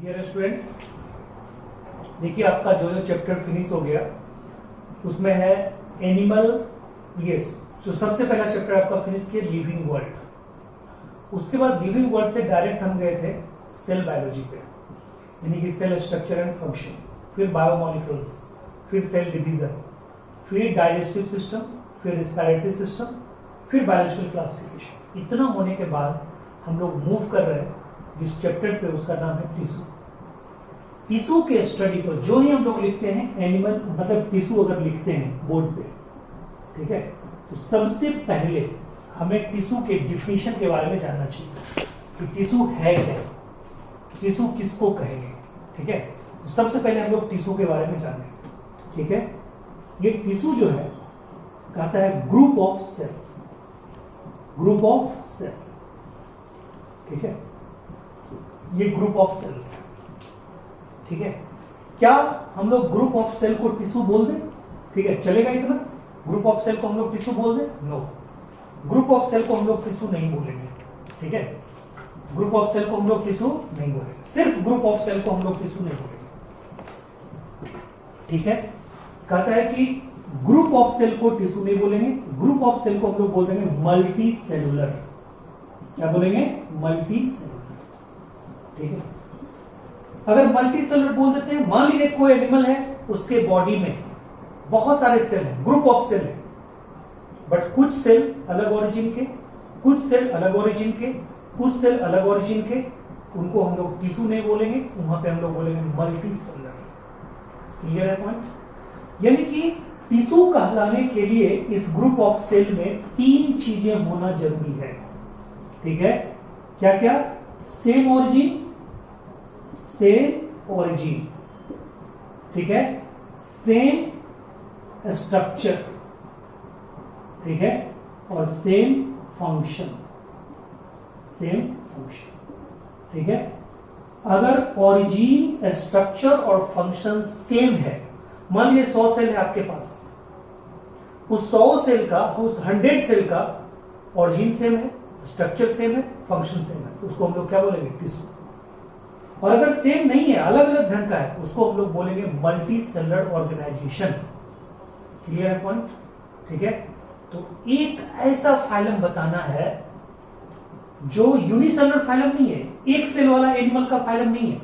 Dear students, देखिए आपका जो चैप्टर फिनिश हो गया उसमें है एनिमल। ये सबसे पहला चैप्टर आपका फिनिश किया लिविंग वर्ल्ड। उसके बाद लिविंग वर्ल्ड से डायरेक्ट हम गए थे सेल बायोलॉजी पे, यानी कि सेल स्ट्रक्चर एंड फंक्शन, फिर बायोमोलिक्यूल्स, फिर सेल डिवीजन, फिर डाइजेस्टिव सिस्टम, फिर रिस्पिरेटरी सिस्टम, फिर बायोलॉजिकल क्लासिफिकेशन। इतना होने के बाद हम लोग मूव कर रहे हैं जिस चैप्टर पे, उसका नाम है टिश्यू। टिश्यू के स्टडी को जो ही हम लोग लिखते हैं एनिमल मतलब टिश्यू अगर लिखते हैं बोर्ड पे, ठीक है, तो सबसे पहले हमें टिश्यू के डिफिनीशन के बारे में जानना चाहिए कि टिश्यू है क्या, टिश्यू किसको कहेंगे। ठीक है, तो सबसे पहले हम लोग टिश्यू के बारे में जानें। ठीक है, ये टिश्यू जो है कहता है group of cell, group of cell. ठीक है, ये ग्रुप ऑफ सेल्स है। ठीक है, क्या हम लोग ग्रुप ऑफ सेल को टिश्यू बोल दें? ठीक है, चलेगा इतना? ग्रुप ऑफ सेल को हम लोग टिश्यू बोल दें? नो, ग्रुप ऑफ सेल को हम लोग टिश्यू नहीं बोलेंगे। ठीक है, ग्रुप ऑफ सेल को हम लोग टिश्यू नहीं बोलेंगे, सिर्फ ग्रुप ऑफ सेल को हम लोग टिश्यू नहीं बोलेंगे। ठीक है, कहता है कि ग्रुप ऑफ सेल को टिश्यू नहीं बोलेंगे, ग्रुप ऑफ सेल को हम लोग बोल देंगे मल्टी सेलुलर। क्या बोलेंगे? Multi cellular. ठीक है, अगर मल्टी सेलुलर बोल देते हैं, मान लीजिए कोई एनिमल है, उसके बॉडी में बहुत सारे सेल हैं, ग्रुप ऑफ सेल है, बट कुछ सेल अलग ओरिजिन के, कुछ सेल अलग ओरिजिन के, कुछ सेल अलग ओरिजिन के, उनको हम लोग टिश्यू नहीं बोलेंगे, वहां पे हम लोग बोलेंगे मल्टी सेलुलर। क्लियर है पॉइंट? यानी कि टिश्यू कहलाने के लिए इस ग्रुप ऑफ सेल में तीन चीजें होना जरूरी है। ठीक है, क्या क्या? सेम ओरिजिन, सेम ओरिजिन, ठीक है, सेम स्ट्रक्चर, ठीक है, और सेम फंक्शन, सेम फंक्शन। ठीक है, अगर ओरिजिन, स्ट्रक्चर और फंक्शन सेम है, मान लीजिए 100 सेल है आपके पास, उस 100 सेल का, उस 100 सेल का ओरिजिन सेम है, स्ट्रक्चर सेम है, फंक्शन सेम है, उसको हम लोग क्या बोलेंगे? टिश्यू। और अगर सेम नहीं है, अलग अलग ढंग का है, उसको हम लोग बोलेंगे मल्टी सेलुलर ऑर्गेनाइजेशन। क्लियर है पॉइंट? ठीक है, तो एक ऐसा फाइलम बताना है जो यूनिसेलुलर फाइलम नहीं है, एक सेल वाला एनिमल का फाइलम नहीं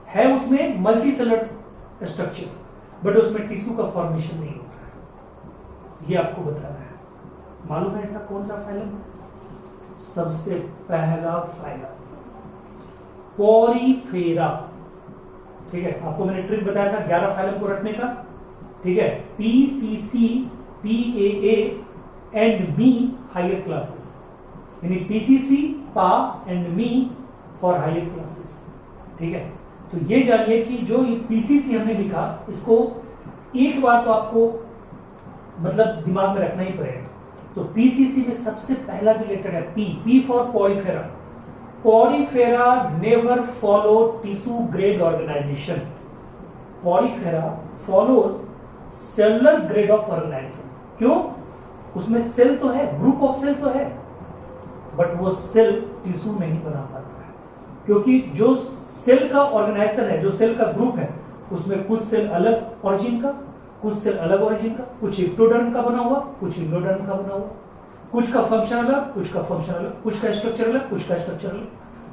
है उसमें मल्टी सेलुलर स्ट्रक्चर, बट उसमें टिश्यू का फॉर्मेशन नहीं होता है। ये आपको बताना है। मालूम है ऐसा कौन सा फाइलम है? सबसे पहला फाइलम पोरीफेरा। ठीक है, आपको मैंने ट्रिक बताया था 11 फाइलम को रटने का। ठीक है, PCC, P A A and me higher classes, यानी पीसीसी, पा and me for higher classes. ठीक है, तो ये जानिए कि जो पीसीसी हमने लिखा, इसको एक बार तो आपको मतलब दिमाग में रखना ही पड़ेगा। तो पीसीसी में सबसे पहला जो लेटर है P for Porifera. Porifera never follow tissue grade organization. Porifera follows cellular grade of organization. क्यों? उसमें सेल तो है, ग्रुप ऑफ सेल तो है, बट वो सेल टिश्यू नहीं बना पाता है, क्योंकि जो सेल का ऑर्गेनाइजेशन है, जो सेल का ग्रुप है, उसमें कुछ सेल अलग ओरिजिन का, कुछ सेल अलग ओरिजिन का, कुछ एक्टोडर्म का बना हुआ, कुछ इंडोडर्म का बना हुआ, कुछ का फंक्शन अलग, कुछ का फंक्शन अलग, कुछ का स्ट्रक्चर अलग, कुछ का स्ट्रक्चर अलग।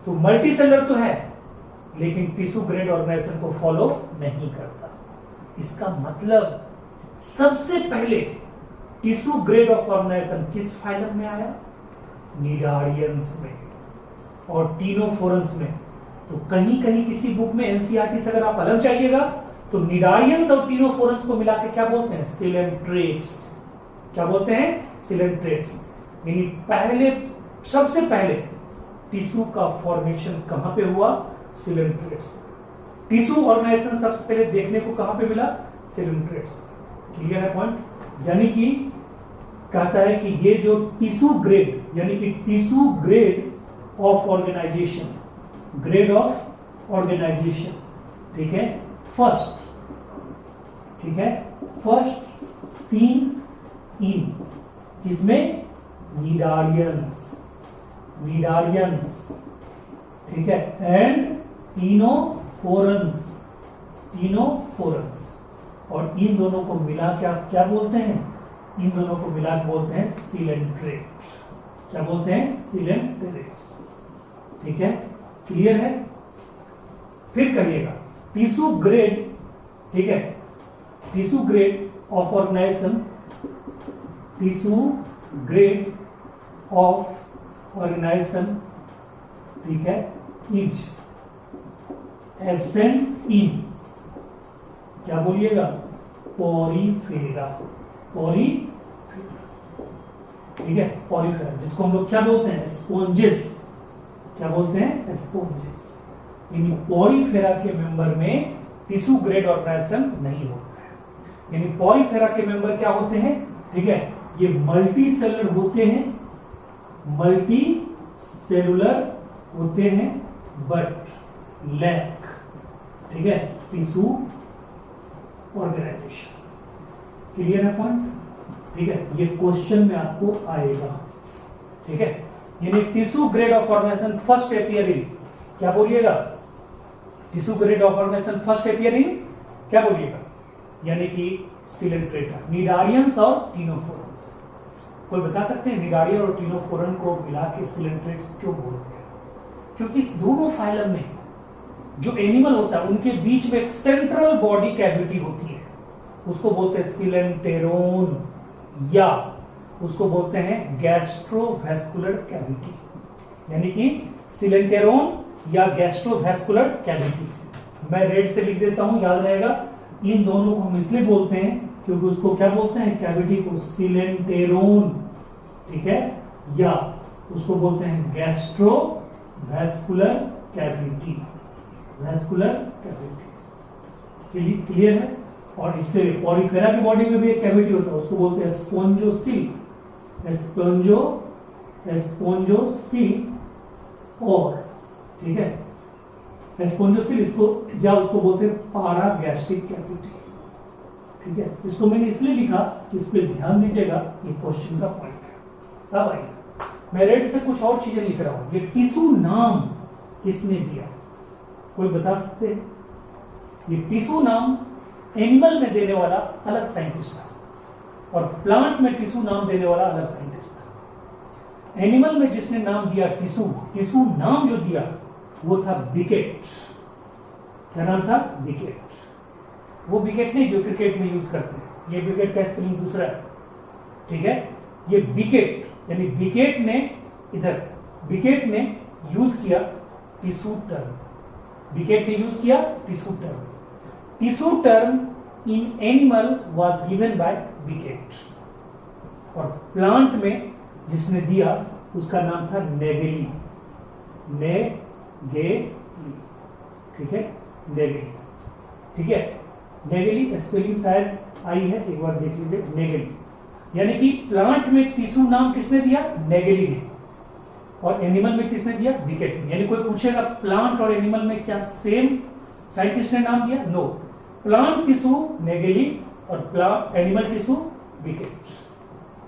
तो मल्टी सेलुलर तो है, लेकिन टिश्यू ग्रेड ऑर्गेनाइजेशन को फॉलो नहीं करता। इसका मतलब सबसे पहले टिश्यू ग्रेड ऑफ ऑर्गेनाइजेशन किस फाइलम में आया? निडारियंस में और टीनोफोरंस में। तो कहीं कहीं किसी बुक में एनसीईआरटी से अगर आप अलग चाहिएगा तो निडारियंस और टीनोफोरंस को मिला के क्या बोलते हैं? सिलेंट्रेट्स। क्या बोलते हैं? सिलेंट्रेट्स। यानी पहले, सबसे पहले टिश्यू का फॉर्मेशन कहां पे हुआ? सिलेंट्रेट्स। टिश्यू ऑर्गेनाइजेशन सबसे पहले देखने को कहां पे मिला? सिलेंट्रेट्स। क्लियर है पॉइंट? यानी कि कहता है कि ये जो टिश्यू ग्रेड, यानी कि tissue grade of organization, grade of organization, ठीक है, फर्स्ट, ठीक है, फर्स्ट सीन इन किसमें? निडारियंस, निडारियंस, ठीक है, एंड टीनोफोरंस। टिनोफोरंस, टिनोफोरंस। और इन दोनों को मिला के आप क्या बोलते हैं? इन दोनों को मिला के बोलते हैं सिलेंट्रेट। क्या बोलते हैं? सिलेंट्रेट्स। ठीक है, क्लियर है? फिर कहिएगा टिश्यू ग्रेड, ठीक है, tissue grade of organization, tissue grade of organization, ठीक है, इज एब्सेंट इन, क्या बोलिएगा? पॉरीफेरा, पॉरीफेरा, ठीक है, पॉरीफेरा, जिसको हम लोग क्या बोलते हैं? स्पॉन्जेस। क्या बोलते हैं? स्पॉन्जेस। इन पॉरीफेरा के मेंबर में टिश्यू ग्रेड ऑर्गेनाइजेशन नहीं होता है। यानी पॉरीफेरा के मेंबर क्या होते हैं? ठीक है, ये मल्टी सेलुलर होते हैं, मल्टी सेलुलर होते हैं, बट लैक, ठीक है, टिश्यू ऑर्गेनाइजेशन। क्लियर है पॉइंट? ठीक है, ये क्वेश्चन में आपको आएगा। ठीक है, यानी tissue grade of organization first appear in, क्या बोलिएगा? Tissue grade of organization first appear in, क्या बोलिएगा? यानी कि सिलेंट्रेटा, निडारियंस और टिनोफोरंस। कोई बता सकते हैं निडारियन और टिनोफोरन को मिला के सिलेंट्रेट्स क्यों बोलते हैं? क्योंकि इस दोनों फाइलम में जो एनिमल होता है उनके बीच में एक सेंट्रल बॉडी कैविटी होती है, उसको बोलते हैं सिलेंटेरोन, या उसको बोलते हैं गैस्ट्रोवेस्कुलर कैविटी। यानी कि सिलेंटेरोन या गैस्ट्रोवेस्कुलर कैविटी। मैं रेड से लिख देता हूं, याद रहेगा। इन दोनों को हम इसलिए बोलते हैं क्योंकि उसको क्या बोलते हैं? कैविटी को सिलेंटेरोन, ठीक है, या उसको बोलते हैं gastrovascular cavity, vascular cavity. Clear है? और इससे पॉरीफेरा की बॉडी में भी एक कैविटी होता है, उसको बोलते हैं स्पोंजोसिल, स्पोंजोसिल, और ठीक है, स्पोंजोसिल इसको या उसको बोलते हैं पारागैस्ट्रिक कैविटी। ठीक है, इसको मैंने इसलिए लिखा कि इस पर ध्यान दीजिएगा, ये क्वेश्चन का पॉइंट है। अब आइए, मैं रेड से कुछ और चीजें लिख रहा हूं। ये टिश्यू नाम किसने दिया? कोई बता सकते हैं? ये टिश्यू नाम एनिमल में देने वाला अलग साइंटिस्ट था, और प्लांट में टिश्यू नाम देने वाला अलग साइंटिस्ट था। एनिमल में जिसने नाम दिया टिश्यू, टिश्यू नाम जो दिया वो था बिकेट। क्या नाम था? बिकेट। वो बिकेट नहीं जो क्रिकेट में यूज करते हैं, ये बिकेट का स्पेलिंग दूसरा है। ठीक है, ये बिकेट, यानी बिकेट ने इधर, बिकेट ने यूज किया टिश्यू टर्म। बिकेट ने यूज किया tissue term. Tissue term in animal was given by Bichat, और प्लांट में जिसने दिया उसका नाम था नेगेली, नेगेली। ठीक है, नेगेली। ठीक है, नेगेली स्पेलिंग शायद आई है, एक बार देख लीजिए, नेगेली। यानी कि प्लांट में टिश्यू नाम किसने दिया? नेगेली ने, और एनिमल में किसने दिया? बिकेट ने। यानी कोई पूछेगा प्लांट और एनिमल में क्या सेम साइंटिस्ट ने नाम दिया? नो, प्लांट टिश्यू नेगेली और प्लांट एनिमल टिश्यू बिकेट।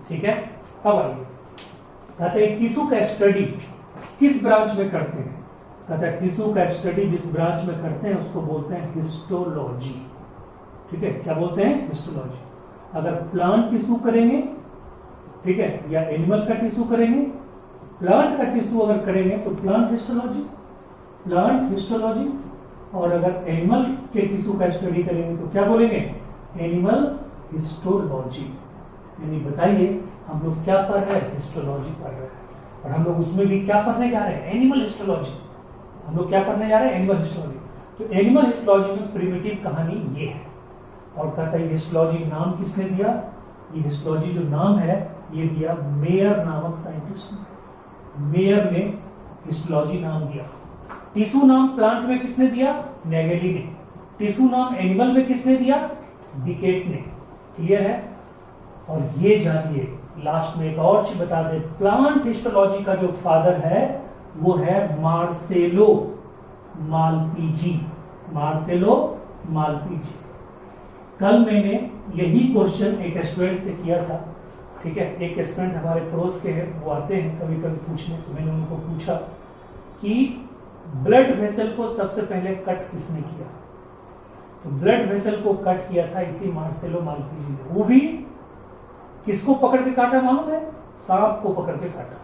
ठीक है, अब आइए, कहते हैं टिश्यू का स्टडी किस ब्रांच में करते हैं? कहते हैं टिश्यू का स्टडी जिस ब्रांच में करते हैं उसको बोलते हैं हिस्टोलॉजी। ठीक है, क्या बोलते हैं? हिस्टोलॉजी। अगर प्लांट टिश्यू करेंगे, ठीक है, या एनिमल का टिश्यू करेंगे, प्लांट का टिश्यू अगर करेंगे तो प्लांट हिस्टोलॉजी, प्लांट हिस्टोलॉजी, और अगर एनिमल के टिश्यू का स्टडी करेंगे तो क्या बोलेंगे? Animal histology. यानी बताइए हम लोग क्या पढ़ रहे हैं? हिस्टोलॉजी पढ़ रहे हैं, और हम लोग उसमें भी क्या पढ़ने जा रहे हैं? Animal histology. हम लोग क्या पढ़ने जा रहे हैं? Animal histology. तो एनिमल हिस्टोलॉजी में प्रिमिटिव कहानी ये है। और कहता है हिस्टोलॉजी नाम किसने दिया? ये हिस्टोलॉजी जो नाम है ये दिया मेयर नामक साइंटिस्ट ने। मेयर ने हिस्टोलॉजी नाम दिया। टिश्यू नाम प्लांट में किसने दिया? नेगेली ने। टिश्यू नाम एनिमल में किसने दिया? बिकेट ने। क्लियर है? और ये जानिए, लास्ट में एक और चीज बता दे, प्लांट हिस्टोलॉजी का जो फादर है वो है मार्सेलो मालपीजी। मार्सेलो मालपीजी। कल मैंने यही क्वेश्चन एक स्टूडेंट से किया था। ठीक है, एक स्टूडेंट हमारे पड़ोस के हैं, वो आते हैं कभी कभी पूछने, तो मैंने उनको पूछा कि ब्लड वेसल को सबसे पहले कट किसने किया? तो ब्लड वेसल को कट किया था इसी मार्सेलो मालपीजी ने। वो भी किसको पकड़ के काटा मालूम है? सांप को पकड़ के काटा।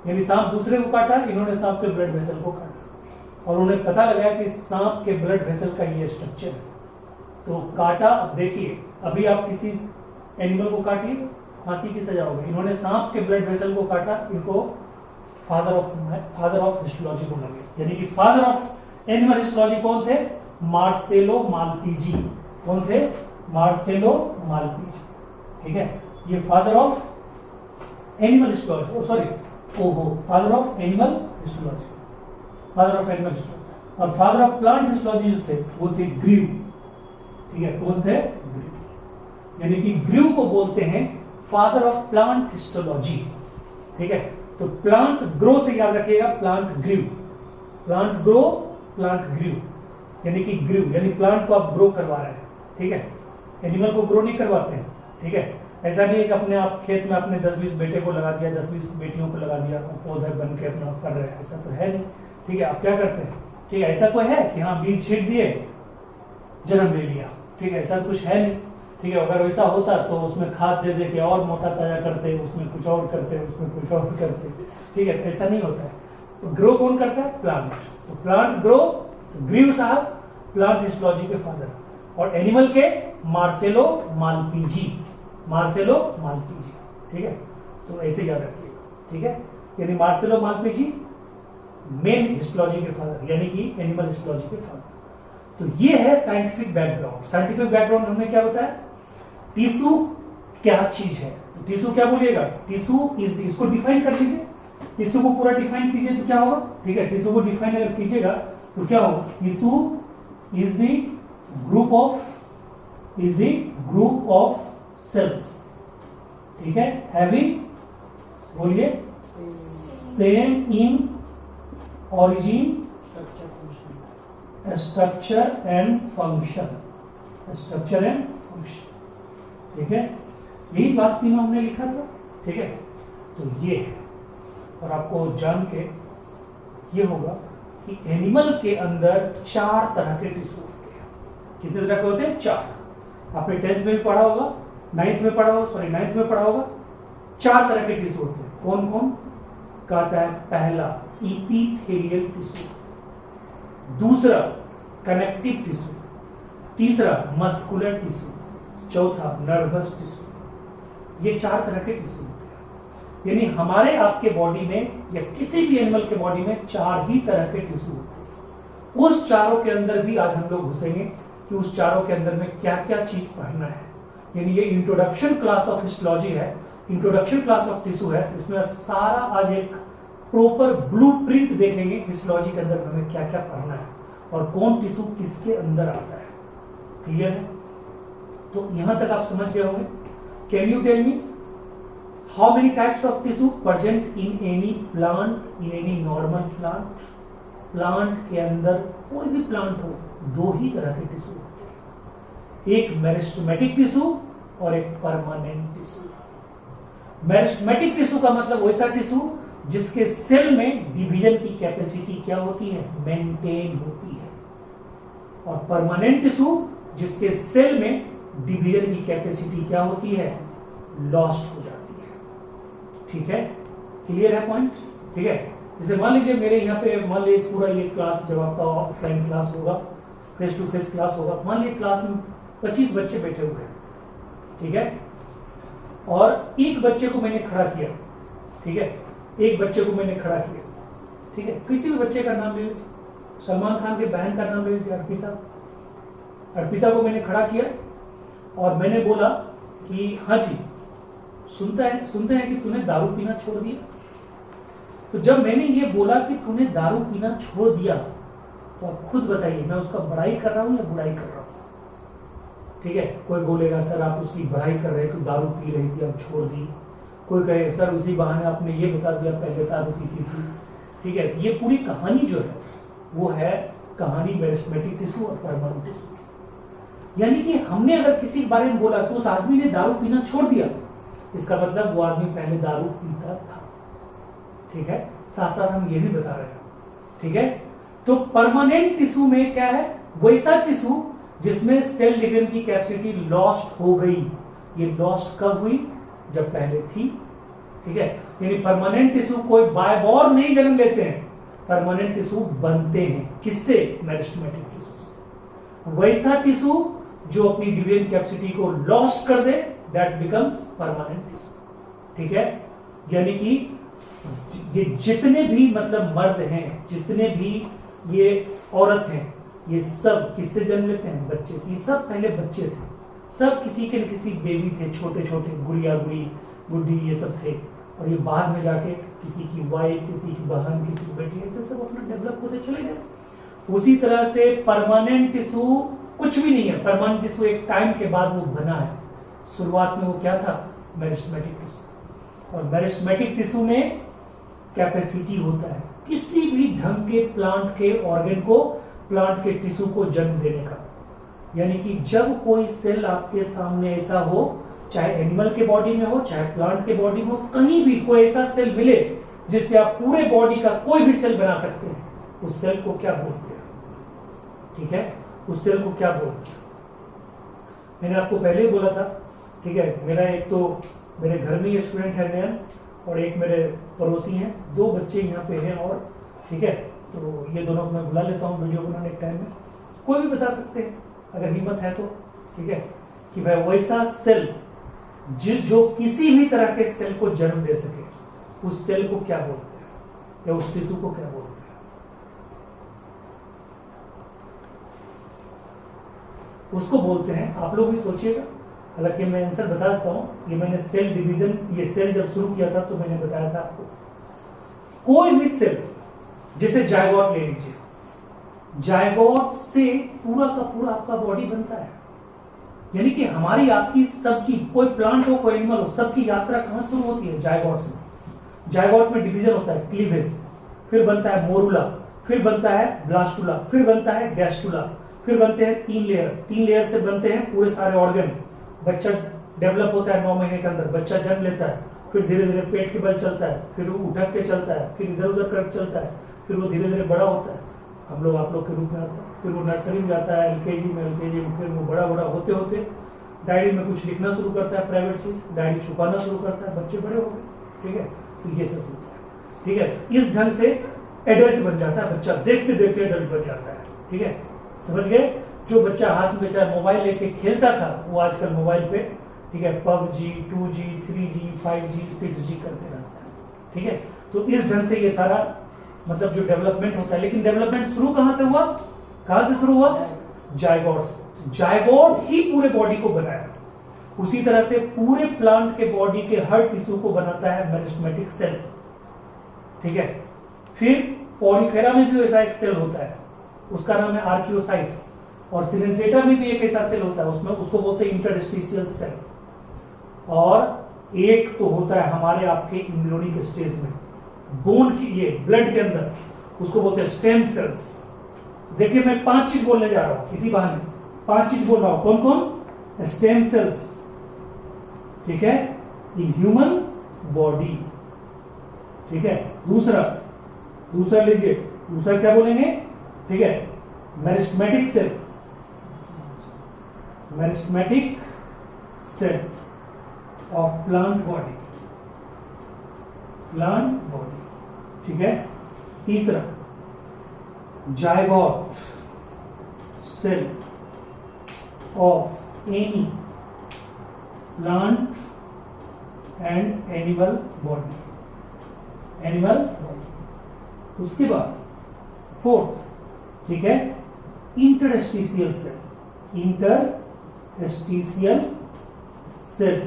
यानी सांप दूसरे को काटा, इन्होंने सांप के ब्लड वेसल को काटा और उन्हें पता लगा कि सांप के ब्लड वेसल का ये स्ट्रक्चर है, तो काटा। अब देखिए, अभी आप किसी एनिमल को काटिए, फांसी की सजा होगी। इन्होंने सांप के ब्लड वेसल को काटा, इनको फादर ऑफ हिस्टोलॉजी बोला गया। यानी कि फादर ऑफ एनिमल हिस्टोलॉजी कौन थे? मार्सेलो मालपीजी। कौन थे? मार्सेलो मालपीजी। ठीक है, ये father of animal histology, sorry father of animal histology, father of animal histology. और फादर ऑफ प्लांट हिस्टोलॉजी जो थे वो थे ग्रीव। ठीक है, कौन थे? ग्रीव। यानी कि ग्रीव को बोलते हैं फादर ऑफ प्लांट हिस्टोलॉजी। ठीक है, तो प्लांट ग्रो से याद रखिएगा, plant grieve, plant grow, plant grieve. यानी कि ग्रीव यानी प्लांट को आप ग्रो करवा रहे हैं। ठीक है, एनिमल को ग्रो नहीं करवाते हैं। ठीक है, ऐसा नहीं है कि अपने आप खेत में अपने 10-20 बेटे को लगा दिया, 10-20 बेटियों को लगा दिया, पौधे बन के अपना कर रहे हैं, ऐसा तो है नहीं। ठीक है, आप क्या करते हैं? ठीक है, ऐसा कोई है कि हाँ बीज छींट दिए जन्म ले लिया? ठीक है, ऐसा कुछ है नहीं। ठीक है, अगर वैसा होता तो उसमें खाद दे के और मोटा ताजा करते, उसमें कुछ और करते, उसमें कुछ और करते। ठीक है, ऐसा नहीं होता है। तो ग्रो कौन करता है? प्लांट। तो प्लांट ग्रो, तो ग्रीव साहब प्लांट हिस्टोलॉजी के फादर, और एनिमल के मार्सेलो मालपीजी, मार्सेलो मालपीजी। ठीक है, तो ऐसे याद रखिएगा। ठीक है, यानी मार्सेलो मालपीजी मेन हिस्टोलॉजी के फादर, यानी कि एनिमल हिस्टोलॉजी के फादर। तो ये है साइंटिफिक बैकग्राउंड। साइंटिफिक बैकग्राउंड हमने क्या बताया? टिश्यू क्या चीज है? तो टिश्यू क्या बोलिएगा? टिश्यू इज, इसको डिफाइन कर लीजिए, टिश्यू को पूरा डिफाइन कीजिए तो क्या होगा? ठीक है, टिश्यू को डिफाइन अगर कीजिएगा तो क्या होगा? Tissue is the group of cells. ठीक है, हैविंग, बोलिए, same in origin, structure and function, structure and function। ठीक है, यही बात तीनों हमने लिखा था। ठीक है, तो ये है। और आपको जान के ये होगा कि एनिमल के अंदर 4 तरह के टिश्यू होते हैं। कितने तरह के होते हैं? 4। आपने 10th में भी पढ़ा होगा, 9th में पढ़ा होगा। 4 तरह के टिश्यू होते हैं। कौन कौन? कहता है पहला इपीथेलियल टिश्यू, दूसरा कनेक्टिव टिश्यू, तीसरा मस्कुलर टिश्यू, चौथा नर्वस टिश्यू। ये 4 तरह के टिश्यू होते हैं। यानी हमारे आपके बॉडी में या किसी भी एनिमल के बॉडी में 4 ही तरह के टिश्यू होते हैं। उस चारों के अंदर भी आज हम लोग घुसेंगे कि उस चारों के अंदर में क्या क्या चीज पढ़ना है। यानी ये इंट्रोडक्शन क्लास ऑफ हिस्टोलॉजी है, इंट्रोडक्शन क्लास ऑफ टिश्यू है। इसमें सारा आज एक प्रॉपर ब्लूप्रिंट देखेंगे हिस्टोलॉजी के अंदर हमें क्या क्या पढ़ना है और कौन टिश्यू किसके अंदर आता है। क्लियर है? तो यहां तक आप समझ गए होंगे। Can you tell me how many types of tissue present in any plant, in any normal plant? Plant के अंदर कोई भी प्लांट हो, 2 ही तरह के टिश्यू होते हैं, एक मेरिस्टेमेटिक टिश्यू और एक परमानेंट टिश्यू। मेरिस्टेमेटिक टिश्यू का मतलब वैसा टिश्यू जिसके सेल में डिवीजन की कैपेसिटी क्या होती है? मेंटेन होती है। और परमानेंट टिश्यू जिसके सेल में डिवीजन की कैपेसिटी क्या होती है? लॉस्ट हो जाती है। ठीक है, क्लियर है पॉइंट? ठीक है, जैसे मान लीजिए मेरे यहाँ पे, मान लीजिए पूरा ये क्लास जब आपका ऑफलाइन क्लास होगा, फेस टू फेस क्लास होगा, मान लीजिए क्लास में 25 बच्चे बैठे हुए हैं। ठीक है, और एक बच्चे को मैंने खड़ा किया। ठीक है, एक बच्चे को मैंने खड़ा किया। ठीक है, किसी भी बच्चे का नाम ले लीजिए, सलमान खान के बहन का नाम ले लीजिए, अर्पिता। अर्पिता को मैंने खड़ा किया और मैंने बोला कि हाँ जी, सुनते हैं कि तूने दारू पीना छोड़ दिया। तो जब मैंने ये बोला कि तूने दारू पीना छोड़ दिया, तो आप खुद बताइए मैं उसका बड़ाई कर रहा हूं या बुराई कर रहा हूं? ठीक है, कोई बोलेगा सर आप उसकी बड़ाई कर रहे हैं कि दारू पी रही थी अब छोड़ दी। कोई कहे सर उसी बहाने आपने ये बता दिया पहले दारू पीती थी। ठीक है, ये पूरी कहानी जो है वो है कहानी मेरिस्टेमेटिक टिश्यू और परमानेंट टिश्यू। यानी कि हमने अगर किसी के बारे में बोला कि उस आदमी ने दारू पीना छोड़ दिया, इसका मतलब वो आदमी पहले दारू पीता था। ठीक है, साथ साथ हम ये भी बता रहे हैं। ठीक है, तो परमानेंट टिश्यू में क्या है, वैसा टिश्यू जिसमें सेल डिवीजन की कैपेसिटी लॉस्ट हो गई। ये लॉस्ट कब हुई, जब पहले थी। ठीक है, यानी परमानेंट टिश्यू कोई बाय बॉर्न नहीं जन्म लेते हैं, परमानेंट टिश्यू बनते हैं। किससे, मेरिस्टेमेटिक टिश्यू से। वैसा टिश्यू जो अपनी डिवीजन कैपेसिटी को लॉस्ट कर दे, दैट बिकम्स परमानेंट टिश्यू। ठीक है, यानी कि ये जितने भी मतलब मर्द हैं, जितने भी ये औरत हैं, ये सब किससे जन्म लेते हैं, बच्चे से। ये सब पहले बच्चे थे, सब किसी के न किसी बेबी थे, छोटे छोटे गुड़िया गुड़ी गुड्डी ये सब थे, और ये बाद में जाके किसी की वाइफ, किसी की बहन, किसी की बेटी, ऐसे सब अपना डेवलप होते चले गए। उसी तरह से परमानेंट टिश्यू कुछ भी नहीं है, परमानेंट टिश्यू एक टाइम के बाद वो बना है। शुरुआत में वो क्या था, मेरिस्टेमेटिक टिश्यू। और मेरिस्टेमेटिक टिश्यू में कैपेसिटी होता है किसी भी ढंग के प्लांट के ऑर्गन को, प्लांट के टिश्यू को जन्म देने का। यानी कि जब कोई सेल आपके सामने ऐसा हो, चाहे एनिमल के बॉडी में हो, चाहे प्लांट के बॉडी में हो, कहीं भी कोई ऐसा सेल मिले जिससे आप पूरे बॉडी का कोई भी सेल बना सकते हैं, उस सेल को क्या बोलते हैं। ठीक है, उस सेल को क्या बोलते हैं। मैंने आपको पहले ही बोला था। ठीक है, मेरा एक तो मेरे घर में स्टूडेंट है नयन, और एक मेरे पड़ोसी हैं, 2 बच्चे यहाँ पे हैं। और ठीक है, तो ये दोनों को मैं बुला लेता हूँ वीडियो बनाने के टाइम में। कोई भी बता सकते हैं अगर हिम्मत है तो। ठीक है, कि भाई वैसा सेल जो किसी भी तरह के सेल को जन्म दे सके, उस सेल को क्या बोलते हैं, या उस टिश्यू को क्या बोलते हैं। उसको बोलते हैं, आप लोग भी सोचिएगा, हालांकि मैं आंसर बता देता हूं। ये मैंने सेल डिवीजन, ये सेल जब शुरू किया था तो मैंने बताया था आपको, कोई भी सेल, जैसे जायगोट ले लीजिए, जायगोट से पूरा का पूरा आपका बॉडी बनता है। यानी कि हमारी, आपकी, सबकी, कोई प्लांट हो, कोई एनिमल हो, सबकी यात्रा कहां शुरू होती है, जायगोट से। जायगोट में डिवीजन होता है, क्लीवेज, फिर बनता है मोरुला, फिर बनता है ब्लास्टुला, फिर बनता है गैस्टुला, फिर बनते हैं 3 लेयर। 3 लेयर से बनते हैं पूरे सारे ऑर्गन। बच्चा डेवलप होता है 9 महीने के अंदर, बच्चा जन्म लेता है, फिर धीरे धीरे पेट के बल चलता है, फिर वो उठक के चलता है, फिर इधर उधर कर चलता है, फिर वो धीरे धीरे बड़ा होता है, हम लोग आप लोग के रूप में आता है, फिर वो नर्सरी में जाता है, एलकेजी में, फिर वो बड़ा बड़ा होते होते डायरी में कुछ लिखना शुरू करता है, प्राइवेट चीज, डायरी छुपाना शुरू करता है, बच्चे बड़े हो गए। ठीक है, तो ये सब होता है। ठीक है, इस ढंग से एडल्ट बन जाता है बच्चा, देखते देखते एडल्ट बन जाता है। ठीक है, समझ गए। जो बच्चा हाथ में चाहे मोबाइल लेके खेलता था, वो आजकल मोबाइल पे, ठीक है, PUBG, 2G, 3G, 5G, 6G करते रहता है। ठीक है, तो इस ढंग से ये सारा मतलब जो डेवलपमेंट होता है। लेकिन डेवलपमेंट शुरू कहां से हुआ, कहां से शुरू हुआ, जायगोट से। जायगोट ही पूरे बॉडी को बनाया। उसी तरह से पूरे प्लांट के बॉडी के हर टिश्यू को बनाता है मेरिस्टेमेटिक सेल। ठीक है, फिर पॉलीफेरा में भी ऐसा एक सेल होता है, उसका नाम है आर्कियोसाइट्स। और सिलेंट्रेटा में भी एक ऐसा सेल होता है, उसमें उसको बोलते हैं इंटरस्टिशियल सेल। और एक तो होता है हमारे आपके एम्ब्रियोनिक स्टेज में, बोन की, ये ब्लड के अंदर, उसको बोलते हैं स्टेम सेल्स। देखिए, मैं 5 चीज बोलने जा रहा हूं, इसी बहाने 5 चीज बोल रहा हूं। कौन कौन, स्टेम सेल्स। ठीक है, इन ह्यूमन बॉडी। ठीक है, दूसरा लीजिए, दूसरा क्या बोलेंगे, ठीक है, meristematic cell. Meristematic cell of plant body, plant body. ठीक है, तीसरा zygote cell of any plant and animal body, animal body. उसके बाद 4th, ठीक है, interstitial cell, interstitial cell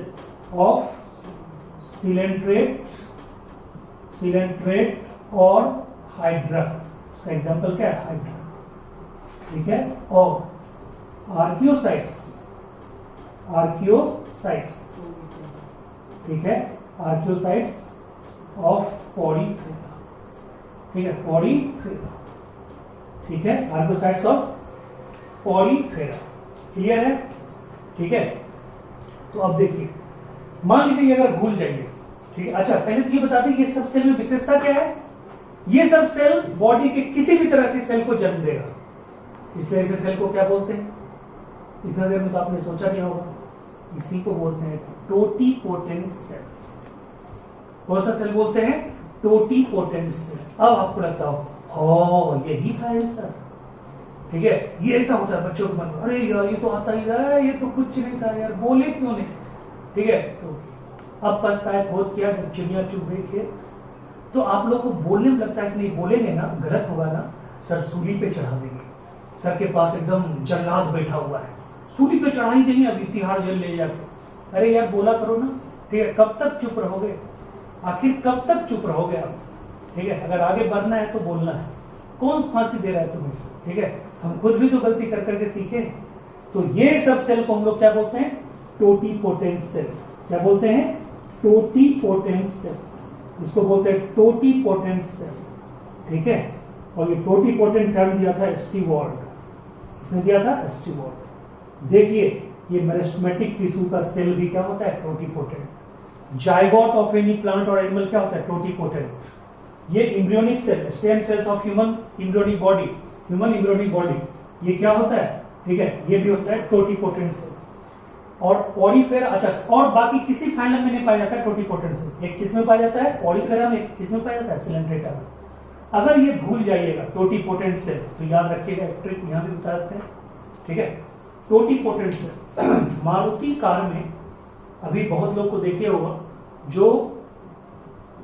of coelenterate और हाइड्रा। उसका एग्जांपल क्या है, हाइड्रा। ठीक है, और आर्कियोसाइट्स, ठीक है, आर्कियोसाइट्स ऑफ पॉलीफेरा। ठीक है, पॉलीफेरा। ठीक है, आर्कियोसाइट्स ऑफ पॉलीफेरा। क्लियर है। ठीक है, तो अब देखिए, मान लीजिए अगर भूल जाइए, ठीक है। अच्छा, पहले तो ये बता दें, ये सब सेल में विशेषता क्या है, ये सब सेल बॉडी के किसी भी तरह के सेल को जन्म देगा, इसलिए इसे सेल को क्या बोलते हैं? इतना देर में तो आपने सोचा नहीं होगा, इसी को बोलते हैं टोटीपोटेंट सेल। कौन सा सेल बोलते हैं? Totipotent cell. अब आपको लगता हो यही था आंसर, ठीक है, ये ऐसा होता है बच्चों के मन में, अरे यार ये तो आता ही है, ये तो कुछ नहीं था यार, बोले क्यों नहीं, ठीक है। तो अब पछताए होत किया जब चिड़िया चुग गई खेत। तो आप लोग को बोलने में लगता है कि नहीं बोलेंगे ना, गलत होगा ना, सर सूली पे चढ़ा देंगे, सर के पास एकदम जल्लाद बैठा हुआ है, सूली पे चढ़ा ही देंगे, अभी तिहाड़ जेल ले जाके। अरे यार बोला करो ना, ठीक है, कब तक चुप रहोगे, आखिर कब तक चुप रहोगे आप, ठीक है। अगर आगे बढ़ना है तो बोलना है, कौन फांसी दे रहा है तुम्हें, ठीक है। हम खुद भी तो गलती कर करके सीखे। तो ये सब सेल को हम लोग क्या बोलते हैं? Totipotent cell. क्या बोलते हैं? Totipotent cell. इसको बोलते हैं टोटीपोटेंट सेल, ठीक है। और ये टोटीपोटेंट टर्म दिया था स्टीवर्ड, इसने दिया था स्टीवर्ड। देखिए ये मेरिस्टेमेटिक टिश्यू का सेल भी क्या होता है? Totipotent. Zygote of any plant और एनिमल क्या होता है? टोटीपोटेंट। ये embryonic cell, stem cells of human embryonic body, human embryonic body, ये क्या होता है? ठीक है, ये भी होता है टोटीपोटेंट सेल। और पॉलीफेरा, अच्छा, और बाकी किसी फाइलम में नहीं पाया जाता है टोटीपोटेंट सेल। एक किस में पाया जाता है? पॉलीफेरा में। किस में पाया जाता है? सिलेंड्रेटा में। अगर ये भूल जाइएगा टोटीपोटेंट सेल तो याद रखिएगा, एक ट्रिक यहां भी बता देते हैं, ठीक है। टोटीपोटेंट सेल मारुति कार में अभी बहुत लोग को देखिए होगा जो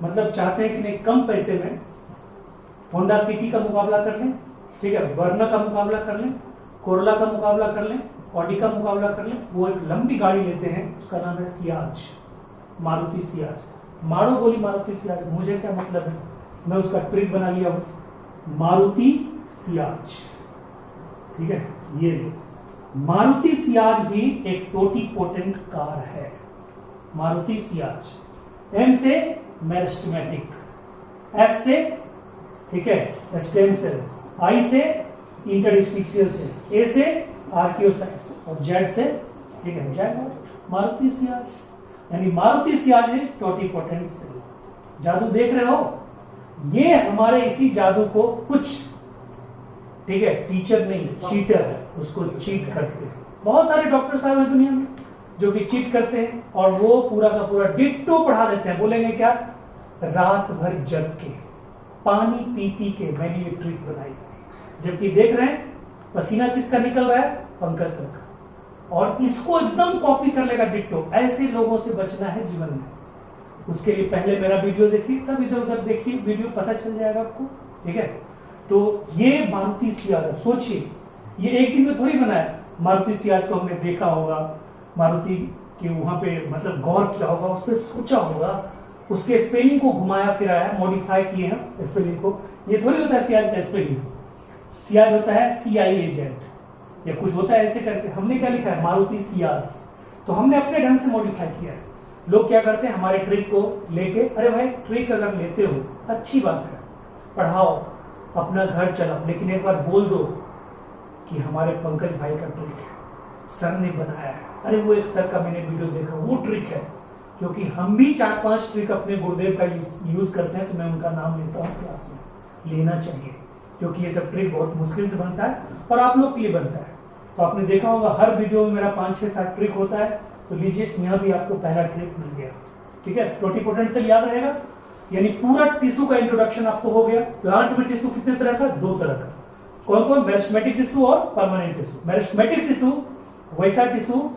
मतलब चाहते हैं कि नहीं कम पैसे में होंडा सिटी का मुकाबला कर लें, ठीक है, वर्ना का मुकाबला कर लें, कोरोला का मुकाबला कर लें, ऑडी का मुकाबला कर लें। वो एक लंबी गाड़ी लेते हैं, उसका नाम है सियाज, मारुति सियाज। मारो गोली मारुति सियाज, मुझे क्या मतलब है, मैं उसका ट्रिक बना लिया हूं, मारुति सियाज, ठीक है। ये मारुति सियाज भी एक टोटीपोटेंट कार है। मारुति सियाज एम से मेरिस्टेमेटिक, एस से, ठीक है, स्टेम सेल्स, आई से इंटरस्टिशियल सेल, ए से आर्कियोसाइट्स और जेड से, ठीक है, जायगोट। मारुति सियाज यानी Maruti Ciaz is totipotent cell. जादू देख रहे हो? ये हमारे इसी जादू को कुछ, ठीक है, टीचर नहीं चीटर है, उसको चीट करते हैं। बहुत सारे डॉक्टर साहब हैं दुनिया में जो कि चीट करते हैं और वो पूरा का पूरा डिट्टो पढ़ा देते हैं। बोलेंगे क्या? रात भर जग के पानी पी पी के मैंने ये ट्रिक बनाई, जबकि देख रहे हैं पसीना किसका निकल रहा है? पंकज सर का, और इसको एकदम कॉपी कर लेगा डिट्टो। ऐसे लोगों से बचना है जीवन में। उसके लिए पहले मेरा वीडियो देखिए, तब इधर उधर देखिए वीडियो, पता चल जाएगा आपको, ठीक है। तो ये मारुति सियाज, सोचिए ये एक दिन में थोड़ी बनाया। मारुति सियाज को हमने देखा होगा, मारुति के वहां पे मतलब गौर किया होगा, उस पर सोचा होगा, उसके स्पेलिंग को घुमाया फिराया, मॉडिफाई किए हैं स्पेलिंग को। ये थोड़ी होता है सियाज का स्पेलिंग, सियाज होता है सीआई एजेंट या कुछ होता है ऐसे करके। हमने क्या लिखा है? मारुति सियाज, तो हमने अपने ढंग से मॉडिफाई किया है। लोग क्या करते हैं? हमारे ट्रिक को लेके, अरे भाई ट्रिक अगर लेते हो अच्छी बात है, पढ़ाओ, अपना घर चलाओ, लेकिन एक बार बोल दो कि हमारे पंकज भाई का ट्रिक है, सर ने बनाया है। अरे वो एक सर का मैंने वीडियो देखा, वो ट्रिक है। क्योंकि हम भी 4-5 ट्रिक अपने गुरुदेव का यूज करते हैं, तो मैं उनका नाम लेता हूँ क्लास में, लेना चाहिए, क्योंकि ये सब ट्रिक बहुत मुश्किल से बनता है और आप लोग के लिए बनता है। तो आपने देखा होगा हर वीडियो में मेरा 5-6-7 ट्रिक होता है। तो लीजिए यहाँ भी आपको पहला ट्रिक मिल गया, ठीक है। टोटीपोटेंट सेल याद रहेगा, यानी पूरा टिश्यू का इंट्रोडक्शन आपको हो गया। प्लांट में टिश्यू कितने तरह का? 2 तरह का। कौन कौन? मेरिस्टेमेटिक टिश्यू और परमानेंट टिश्यू। मेरिस्टेमेटिक टिश्यू वैसा टिश्यू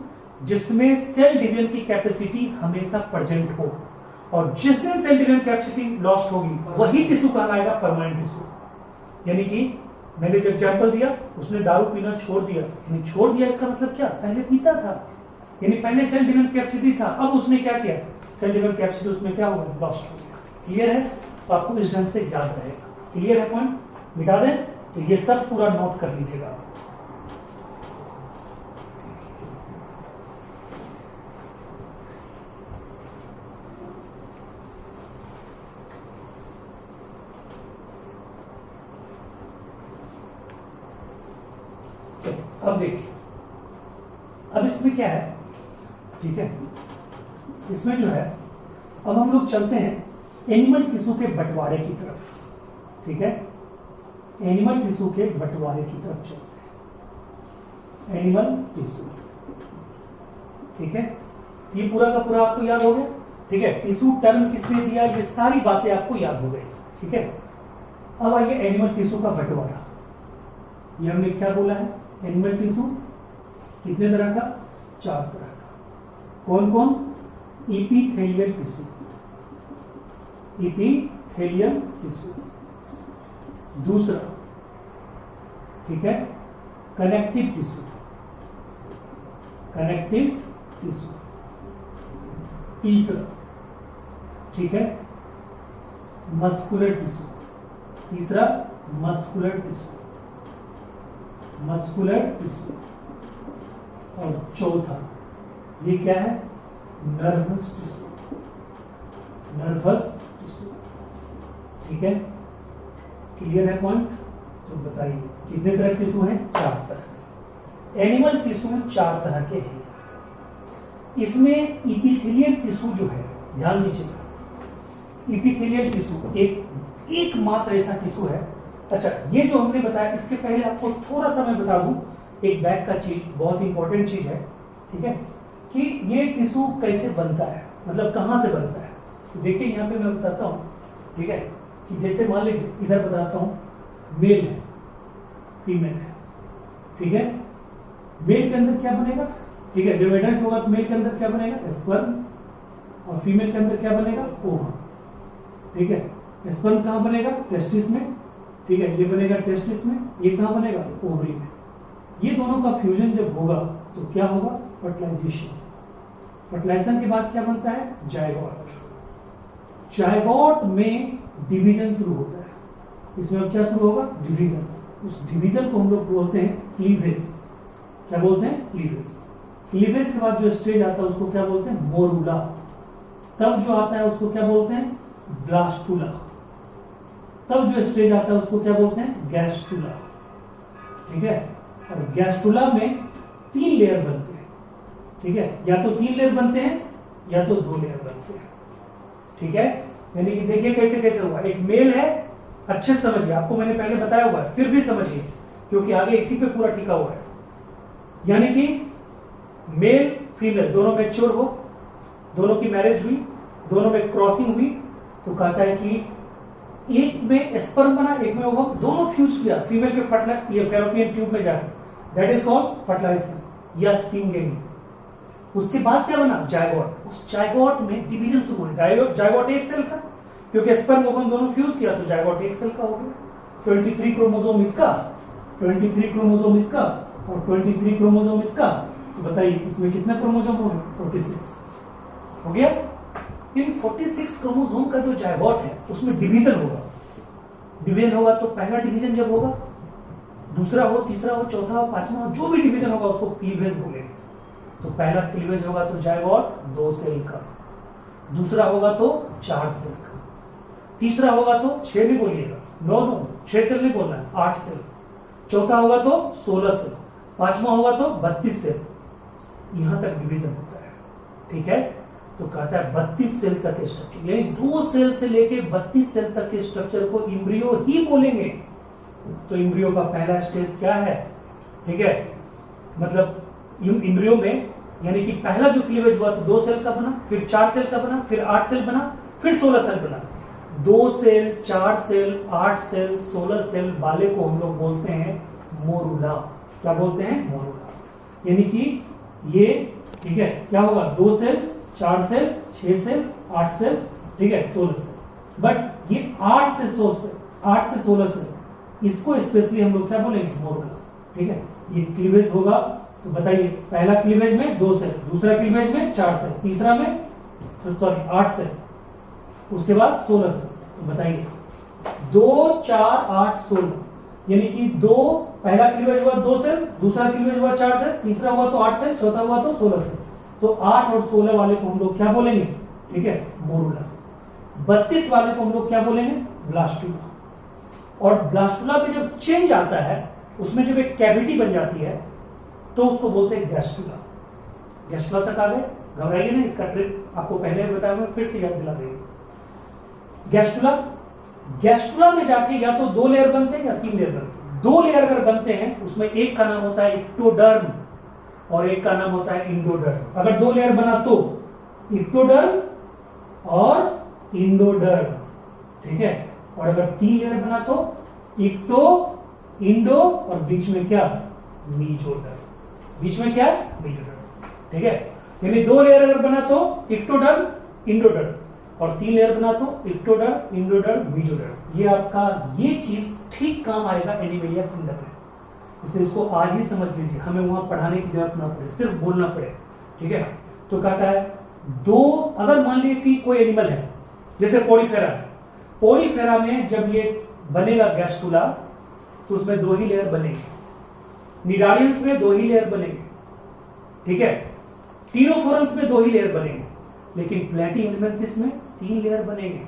जिसमें सेल डिवीजन की कैपेसिटी हमेशा प्रेजेंट हो, और जिस दिन सेल डिवीजन कैपेसिटी लॉस्ट होगी वही टिश्यू कहलाएगा परमानेंट टिश्यू। यानी कि मैंने जो एग्जांपल दिया, उसने दारू पीना छोड़ दिया, यानी छोड़ दिया इसका मतलब क्या? पहले पीता था, यानी पहले सेल डिवीजन कैपेसिटी था, अब उसने क्या किया? सेल डिवीजन कैपेसिटी उसमें क्या हुआ? लॉस्ट हो गया। क्लियर है? तो आपको इस ढंग से याद रहेगा। क्लियर है? पॉइंट मिटा दें तो ये सब पूरा नोट कर लीजिएगा। अब देखिए, अब इसमें क्या है, ठीक है, इसमें जो है अब हम लोग चलते हैं एनिमल टिश्यू के बंटवारे की तरफ, ठीक है, एनिमल टिश्यू के बंटवारे की तरफ चलते हैं। एनिमल टिश्यू, ठीक है, ये पूरा का पूरा आपको याद हो गया। ठीक है, टिश्यू टर्म किसने दिया, ये सारी बातें आपको याद हो गई। ठीक है, अब आइए एनिमल टिश्यू का बंटवारा। ये हमने क्या बोला है, एनिमल टिश्यू कितने तरह का, 4 तरह का। कौन कौन, इपीथेलियल टिश्यू, इपीथेलियल टिश्यू। दूसरा, ठीक है, कनेक्टिव टिश्यू, कनेक्टिव टिश्यू। तीसरा, ठीक है, मस्कुलर टिश्यू। तीसरा मस्कुलर टिश्यू, मस्कुलर टिश्यू। और चौथा ये क्या है, नर्वस टिश्यू, नर्वस टिश्यू। ठीक है, क्लियर है पॉइंट। तो बताइए कितने तरह के टिश्यू हैं, 4 तरह। एनिमल टिश्यू 4 तरह के हैं। इसमें इपीथेलियल टिश्यू जो है, ध्यान दीजिएगा, इपीथेलियल टिश्यू एकमात्र ऐसा टिश्यू है। अच्छा, ये जो हमने बताया, इसके पहले आपको थोड़ा सा मैं बता दूं, एक बैक का चीज, बहुत इंपॉर्टेंट चीज है। ठीक है, कि ये टिश्यू कैसे बनता है, मतलब कहां से बनता है। तो देखिए यहाँ पे मैं बताता हूँ। ठीक है, कि जैसे मान लीजिए इधर बताता हूँ, मेल है, फीमेल है। ठीक है, मेल के अंदर क्या बनेगा, ठीक है, जब एडल्ट होगा तो मेल के अंदर क्या बनेगा, स्पर्म, और फीमेल के अंदर क्या बनेगा, ओवम। ठीक है, स्पर्म कहां बनेगा, टेस्टिस में। ठीक है, ये बनेगा टेस्टिस में, ये कहां बनेगा, ओवरी में। ये दोनों का फ्यूजन जब होगा तो क्या होगा, फर्टिलाइजेशन। फर्टिलाइजेशन के बाद क्या बनता है, जायगोट। जायगोट में डिवीजन शुरू होता है। इसमें अब क्या शुरू होगा, डिवीजन। उस डिवीजन को हम लोग बोलते हैं क्लीवेज। क्या बोलते हैं, क्लीवेज। क्लीवेज के बाद जो स्टेज आता है उसको क्या बोलते हैं, मोरूला। तब जो आता है उसको क्या बोलते हैं, ब्लास्टुला। तब जो स्टेज आता है उसको क्या बोलते हैं, गैस्टुला। ठीक है, और गैस्टुला में 3 लेयर बनते हैं। ठीक है, या तो 3 लेयर बनते हैं या तो 2 लेयर बनते हैं। ठीक है, यानी कि देखिए कैसे कैसे हुआ। एक मेल है, अच्छे से समझिए, आपको मैंने पहले बताया हुआ है, फिर भी समझिए क्योंकि आगे इसी पे पूरा टिका हुआ है। यानी कि मेल फीमेल दोनों मैच्योर हो, दोनों की मैरिज हुई, दोनों में क्रॉसिंग हुई, तो कहता है कि एक में स्पर्म बना, एक में ओवम, दोनों फ्यूज किया फीमेल के फैलोपियन ट्यूब में जाकर, दैट इज कॉल्ड फर्टिलाइजेशन या सिंगिंग। उसके बाद क्या बना, जायगोट। उस जायगोट में डिवीजन शुरू हुई। जायगोट एक सेल का, क्योंकि स्पर्म ओवम दोनों फ्यूज किया तो जायगोट एक सेल का हो गया। 23 क्रोमोसोम इसका, 23 क्रोमोसोम इसका और 23 क्रोमोसोम इसका। तो बताइए इसमें कितना क्रोमोसोम हो गया, 46 हो गया। इन 46 क्रोमोसोम का जो जायगोट है उसमें डिवीजन होगा। डिवीजन होगा तो पहला डिवीजन जब होगा, दूसरा हो, तीसरा हो, चौथा हो, पांचवा हो, जो भी डिवीजन होगा उसको क्लीवेज बोलेंगे। तो पहला क्लीवेज होगा तो जायगोट 2 सेल का, दूसरा होगा तो 4 सेल का, तीसरा होगा तो 6 नहीं बोलिएगा, 9 6 सेल नहीं बोलना है, 8 सेल, चौथा होगा तो 16 सेल, पांचवा होगा तो 32 सेल। यहां तक डिवीजन होता है। ठीक है, तो कहता है 32 सेल तक के स्ट्रक्चर, यानी 2 सेल से लेके 32 सेल तक के स्ट्रक्चर को इम्ब्रियो ही बोलेंगे। तो इम्ब्रियो का पहला स्टेज क्या है, ठीक है, मतलब इम्ब्रियो में यानी कि पहला जो क्लीवेज हुआ तो 2 सेल का बना, फिर 4 सेल का बना, फिर 8 सेल बना, फिर 16 सेल बना। 2 सेल, 4 सेल, 8 सेल, 16 सेल वाले को हम लोग बोलते हैं मोरूला। क्या बोलते हैं, मोरूला। यानी कि ये, ठीक है, क्या होगा, 2 सेल, 4 सेल, 6 सेल, 8 सेल, ठीक है, 16 सेल। बट ये 8 से 16 सेल, इसको स्पेशली हम लोग क्या बोलेंगे, मोरूला। ठीक है, ये क्लीवेज होगा तो बताइए पहला क्लीवेज में 2 सेल, दूसरा क्लीवेज में 4 सेल, तीसरा में 8 सेल, उसके बाद 16 सेल। तो बताइए 2 4 8 16, यानी कि 2 पहला क्लीवेज हुआ 2 सेल, दूसरा क्लीवेज हुआ 4 सेल, तीसरा हुआ तो 8 सेल, चौथा हुआ तो 16 सेल। तो 8 और 16 वाले को हम लोग क्या बोलेंगे, ठीक है, मोरूला। 32 वाले को हम लोग क्या बोलेंगे, ब्लास्टुला। और ब्लास्टुला में जब चेंज आता है, उसमें जब एक कैविटी बन जाती है तो उसको बोलते हैं गैस्टुला। गैस्टुला तक आ गए, घबराइए नहीं, इसका ट्रिक आपको पहले बताया, मैं फिर से याद दिला देंगे। गैस्टुला गैस्ट्रुला में जाके या तो 2 लेयर बनते हैं या 3 लेयर बनते हैं। 2 लेयर अगर बनते हैं उसमें एक का नाम होता है इक्टोडर्म और एक का नाम होता है इंडोडर्म। अगर 2 लेयर बना तो इक्टोडर्म और इंडोडर्म, ठीक है। और अगर 3 लेयर बना तो इक्टो, इंडो और बीच में क्या, मीजोडर्म। बीच में क्या, मीजोडर्म, ठीक है। यानी 2 लेयर अगर बना तो इक्टोडर्म, इंडोडर्म, और 3 लेयर बना तो इक्टोडर्म, इंडोडर्म, मीजोडर्म। ये आपका ये चीज ठीक काम आएगा एनिमेलिया किंगडम में, इसलिए इसको आज ही समझ लीजिए, हमें वहां पढ़ाने की जरूरत ना पड़े, सिर्फ बोलना पड़े, ठीक है। तो कहता है 2, अगर मान लीजिए कि कोई एनिमल है जैसे पोड़ीफेरा है, पोड़ीफेरा में जब ये बनेगा गैस्ट्रुला तो उसमें 2 ही लेयर बनेंगे, निडारियंस में 2 ही लेयर बनेंगे, ठीक है। टीनोफोरंस में 2 ही लेयर बनेंगे, लेकिन प्लैटीहेल्मिन्थिस में 3 लेयर बनेंगे,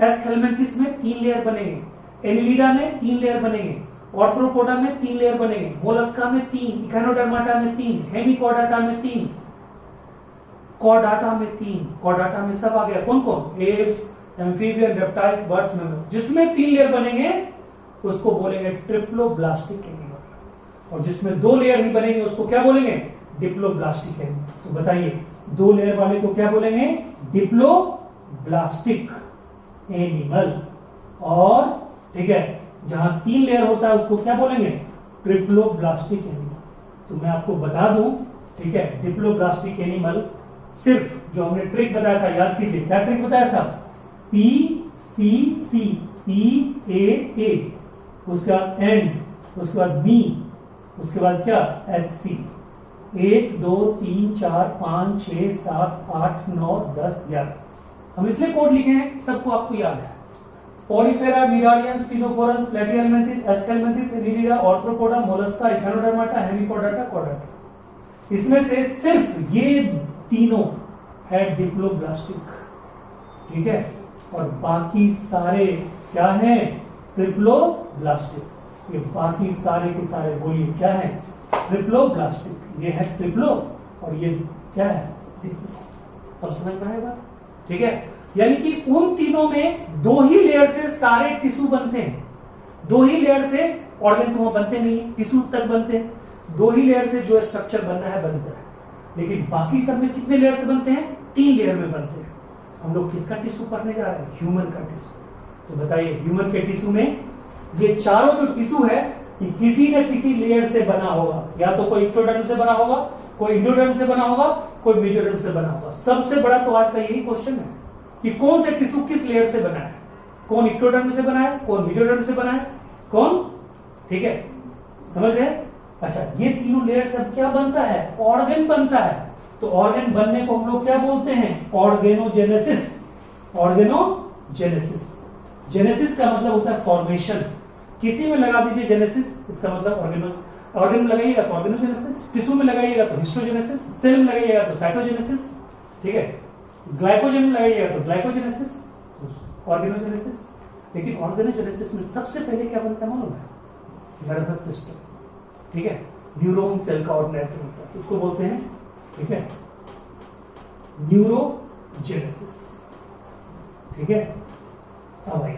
एस्केल्मिन्थिस में 3 लेयर बनेंगे, एनिलिडा में 3 लेयर बनेंगे, ऑर्थ्रोपोडा में 3 लेयर बनेंगे, मोलस्का में 3, इकोनोडर्माटा में 3, हेमिकॉर्डाटा में 3, कॉर्डाटा में 3। कॉर्डाटा में सब आ गया, कौन कौन, apps, amphibian, reptiles, birds, mammal. जिसमें 3 लेयर बनेंगे उसको बोलेंगे ट्रिप्लोब्लास्टिक एनिमल, और जिसमें 2 लेयर ही बनेंगे उसको क्या बोलेंगे, डिप्लोब्लास्टिक एनिमल। तो बताइए 2 लेयर वाले को क्या बोलेंगे, डिप्लोब्लास्टिक एनिमल, और ठीक है जहां 3 लेयर होता है उसको क्या बोलेंगे, ट्रिप्लोब्लास्टिक एनिमल। तो मैं आपको बता दूं, ठीक है, डिप्लोब्लास्टिक एनिमल सिर्फ जो हमने ट्रिक बताया था, याद कीजिए क्या ट्रिक बताया था, PCC, PAA, उसके बाद एंड, उसके बाद मी, उसके बाद क्या, HC। 1 2 3 4 5 6 7 8 9 10 11। हम इसलिए कोड लिखे हैं, सबको आपको याद है। Porifera, cnidarians, ctenophorans, Platyhelminthes, Aschelminthes, Annelida, Arthropoda, Mollusca, Echinodermata, Hemichordata, Chordata. इसमें से सिर्फ ये तीनों है डिप्लोब्लास्टिक, ठीक है, और बाकी सारे क्या है, ट्रिप्लोब्लास्टिक। ये बाकी सारे के सारे बोलिए क्या है, ट्रिप्लोब्लास्टिक। ये है ट्रिप्लो और ये क्या है, डिप्लो। अब समझ में आएगा, ठीक है। यानी कि उन तीनों में 2 ही लेयर से सारे टिश्यू बनते हैं, 2 ही लेयर से ऑर्गन तो वहां बनते नहीं, टिश्यू तक बनते हैं। 2 ही लेयर से जो स्ट्रक्चर बनना है बनता है, लेकिन बाकी सब में कितने लेयर से बनते हैं, 3 लेयर में बनते हैं। हम लोग किसका टिश्यू पढ़ने जा रहे हैं, ह्यूमन का टिश्यू। तो बताइए ह्यूमन के टिश्यू में ये चारों जो टिश्यू है कि किसी न किसी लेयर से बना होगा, या तो कोई इक्टोडर्म से बना होगा, कोई इंडोडर्म से बना होगा, कोई मेसोडर्म से बना होगा। सबसे बड़ा तो आज का यही क्वेश्चन है कि कौन से टिश्यू किस लेयर से बना है, कौन इक्टोडर्म से बना है, कौन मेसोडर्म से बना है, कौन, ठीक है, समझ रहे हैं। अच्छा, ये तीनों लेयर से क्या बनता है, ऑर्गन बनता है। तो ऑर्गन बनने को हम लोग क्या बोलते हैं, ऑर्गेनोजेनेसिस। ऑर्गेनोजेनेसिस, जेनेसिस का मतलब होता है फॉर्मेशन। किसी में लगा दीजिए जेनेसिस, इसका मतलब ऑर्गन में लगाइएगा तो ऑर्गेनोजेनेसिस, टिश्यू में लगाइएगा तो हिस्टोजेनेसिस, सेल में लगाइएगा तो साइटोजेनेसिस, ठीक है, ग्लाइकोजन में लगाइएगा तो ग्लाइकोजेनेसिस, ऑर्गेनोजेनेसिस। लेकिन ऑर्गेनोजेनेसिस में सबसे पहले क्या बनता है मालूम है, नर्वस सिस्टम, ठीक है, न्यूरॉन सेल का ऑर्गेनाइजेशन होता है, उसको बोलते हैं, ठीक है, न्यूरोजेनेसिस, ठीक है। अब भाई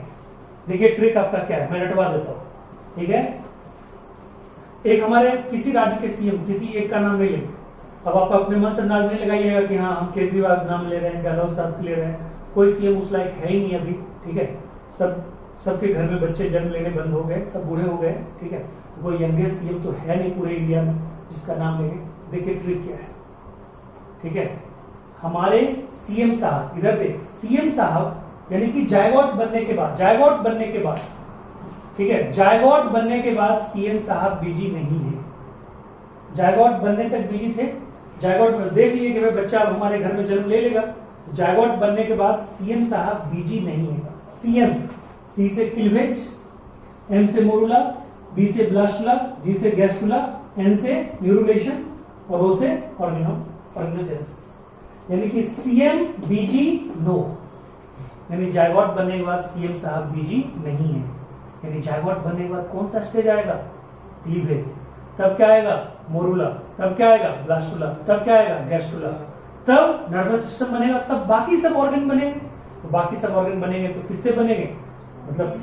देखिए ट्रिक आपका क्या है, मैं रटवा देता हूं, ठीक है। एक हमारे किसी राज्य के सीएम, किसी एक का नाम ले लेंगे। अब आप अपने मन से अंदाज नहीं लगाइएगा कि हाँ हम केजरीवाल नाम ले रहे हैं, गहलोत साहब ले रहे हैं, कोई सीएम उस लायक है ही नहीं अभी, ठीक है। सबके घर में बच्चे जन्म लेने बंद हो गए, सब बूढ़े हो गए, ठीक है। तो कोई यंगेस्ट सीएम तो है नहीं पूरे इंडिया में जिसका नाम लेंगे। देखिए ट्रिक क्या है, ठीक है। हमारे सीएम साहब, इधर देख, सीएम साहब यानी कि जायगोट बनने के बाद, ठीक है, जायगोट बनने के बाद सीएम साहब बिजी नहीं है। जायगोट बनने तक बिजी थे, जायगोट देख लिए कि भाई बच्चा अब हमारे घर में जन्म ले लेगा, तो जायगोट बनने के बाद सीएम साहब बिजी नहीं है। सीएम, सी से क्लीवेज, एम से मोरुला, बी से ब्लास्टुला, जी से गैस्टुला, एन से न्यूरुलेशन और ओ से ऑर्गेनोजेनेसिस। यानी कि सीएम बिजी नो, यानी जायगोट बनने के बाद सीएम साहब बिजी नहीं है। यानी जायगोट बनने के बाद कौन सा स्टेज आएगा, क्लीवेज, तब क्या आएगा, मोरुला, तब क्या आएगा, ब्लास्टुला, तब क्या आएगा, गैस्टुला, तब नर्वस सिस्टम बनेगा, तब बाकी सब ऑर्गन बनेंगे। तो बाकी सब ऑर्गन बनेंगे तो किससे बनेंगे, मतलब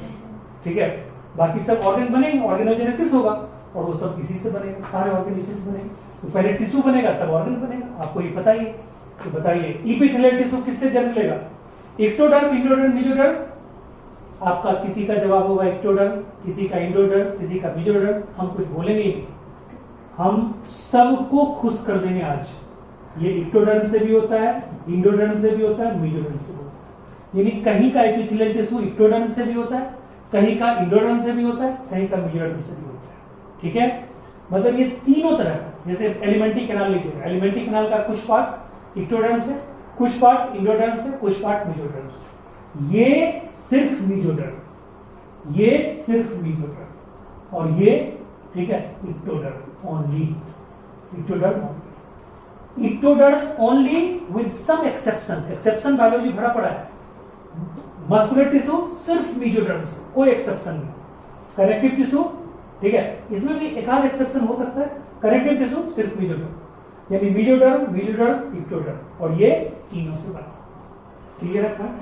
ठीक है, बाकी सब ऑर्गन बनेंगे, ऑर्गेनोजेनेसिस होगा और वो सब इसी से बनेंगे, सारे ऑर्गन इसी से बनेंगे। तो पहले टिश्यू बनेगा तब ऑर्गन बनेगा, आपको ये पता ही है। तो बताइए इपिथेलियल टिश्यू किससे जन्म लेगा? Ectoderm, endoderm, mesoderm? आपका किसी का जवाब होगा एक्टोडर्म, किसी का इंडोडर्म, किसी का मेसोडर्म। हम कुछ बोलेंगे ही नहीं, हम सबको खुश कर देंगे आज। ये एक्टोडर्म से भी होता है, इंडोडर्म से भी होता है, मेसोडर्म से भी होता है। यानी कहीं का एपिथेलियल टिश्यू एक्टोडर्म से भी होता है, कहीं का इंडोडर्म से भी होता है, कहीं का मेसोडर्म से भी होता है। ठीक है, मतलब ये तीनों तरह, जैसे एलिमेंट्री कैनाल लीजिए, एलिमेंट्री कैनाल का कुछ पार्ट एक्टोडर्म से, कुछ पार्ट इंडोडर्म से, कुछ पार्ट मेसोडर्म से। ये सिर्फ मेसोडर्म, ये सिर्फ मेसोडर्म, और ये ठीक है ectoderm only, ectoderm only, ectoderm only with some exception. Exception biology भरा पड़ा है। मस्कुलर टिश्यू सिर्फ मेसोडर्म से, कोई एक्सेप्शन नहीं। कनेक्टिव टिश्यू ठीक है, इसमें भी एक आध एक्सेप्शन हो सकता है। कनेक्टिव टिश्यू सिर्फ मेसोडर्म, यानी मेसोडर्म, मेसोडर्म, एक्टोडर्म, और ये तीनों से बना। क्लियर है?